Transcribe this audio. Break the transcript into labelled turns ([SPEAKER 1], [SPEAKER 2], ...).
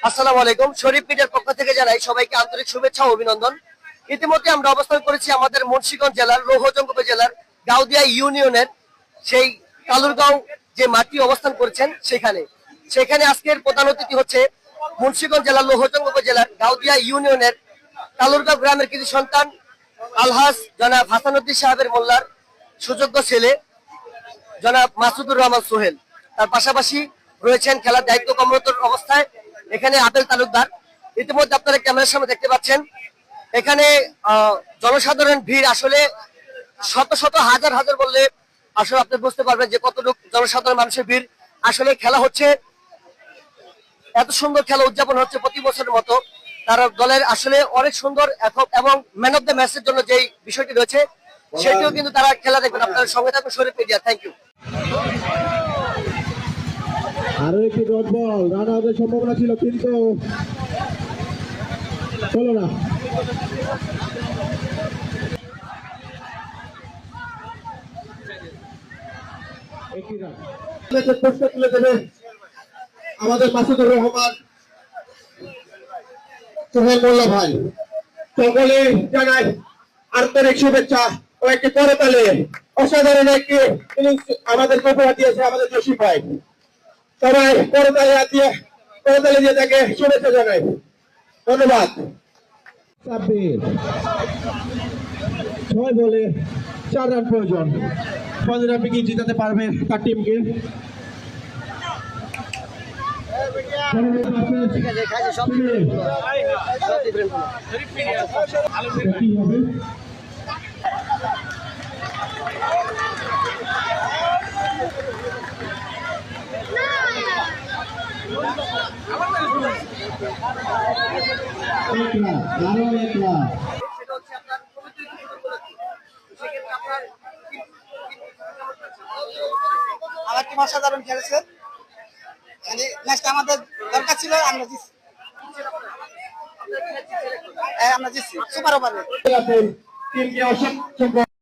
[SPEAKER 1] আসসালামু আলাইকুম। শরীফ মিডিয়ার পক্ষ থেকে জানাই সবাইকে আন্তরিক শুভেচ্ছা ও অভিনন্দন। ইতিমধ্যে আমরা অবস্থান করেছি আমাদের মুন্সিগঞ্জ জেলার লৌহজং উপজেলার গাউদিয়া ইউনিয়নের সেই কালুরগাঁও যে মাটি অবস্থান করেছেন সেখানে আজকের প্রধান অতিথি হচ্ছে মুন্সিগঞ্জ জেলার লৌহজং উপজেলার গাউদিয়া ইউনিয়নের কালুরগাঁও গ্রামের কৃতি সন্তান আলহাজ জনাব হাসানুদ্দিন সাহেবের মোল্লার সুযোগ্য ছেলে জনাব মাসুদুর রহমান সোহেল। তার পাশাপাশি রয়েছেন খেলার দায়িত্ব কর্মরত অবস্থায় এখানে আবেল তালুকদার। ইতিমধ্যে আপনারা ক্যামেরার সামনে দেখতে পাচ্ছেন এখানে জনসাধারণ ভিড় আসলে শত শত হাজার হাজার বললে আসলে আপনি বুঝতে পারবেন যে কতটুকু জনসাধারণ মানুষের ভিড়। আসলে খেলা হচ্ছে, এত সুন্দর খেলা উদযাপন হচ্ছে প্রতি বছরের মতো। তারা দলের আসলে অনেক সুন্দর এবং ম্যান অফ দ্য ম্যাচের জন্য যেই বিষয়টি রয়েছে সেটিও কিন্তু তারা খেলা দেখবেন। আপনার সঙ্গে থাকবেন শরীফ মিডিয়া। Thank you.
[SPEAKER 2] আরো একটি ডট বল, রান আউটের সম্ভাবনা ছিল কিন্তু চলো না। প্রশ্ন তুলে দেবে আমাদের মাসুদুর রহমান সোহেল মোল্লা ভাই। সকলে জানাই আন্তরিক শুভেচ্ছা ও একটি করতালে অসাধারণ একটি ইনিংস আমাদেরকে উপহার দিয়েছে আমাদের জসিম ভাই। সবাই করতালে দিয়ে তাকে শুভেচ্ছা জানাই। ধন্যবাদ। 6 বলে 4 রান প্রয়োজন। আপনি কি জিতাতে পারবেন তার টিমকে?
[SPEAKER 3] আমার টিম অসাধারণ খেলেছে। ম্যাচটা আমাদের দরকার ছিল, আমরা জিতছি। সুপার ওভারে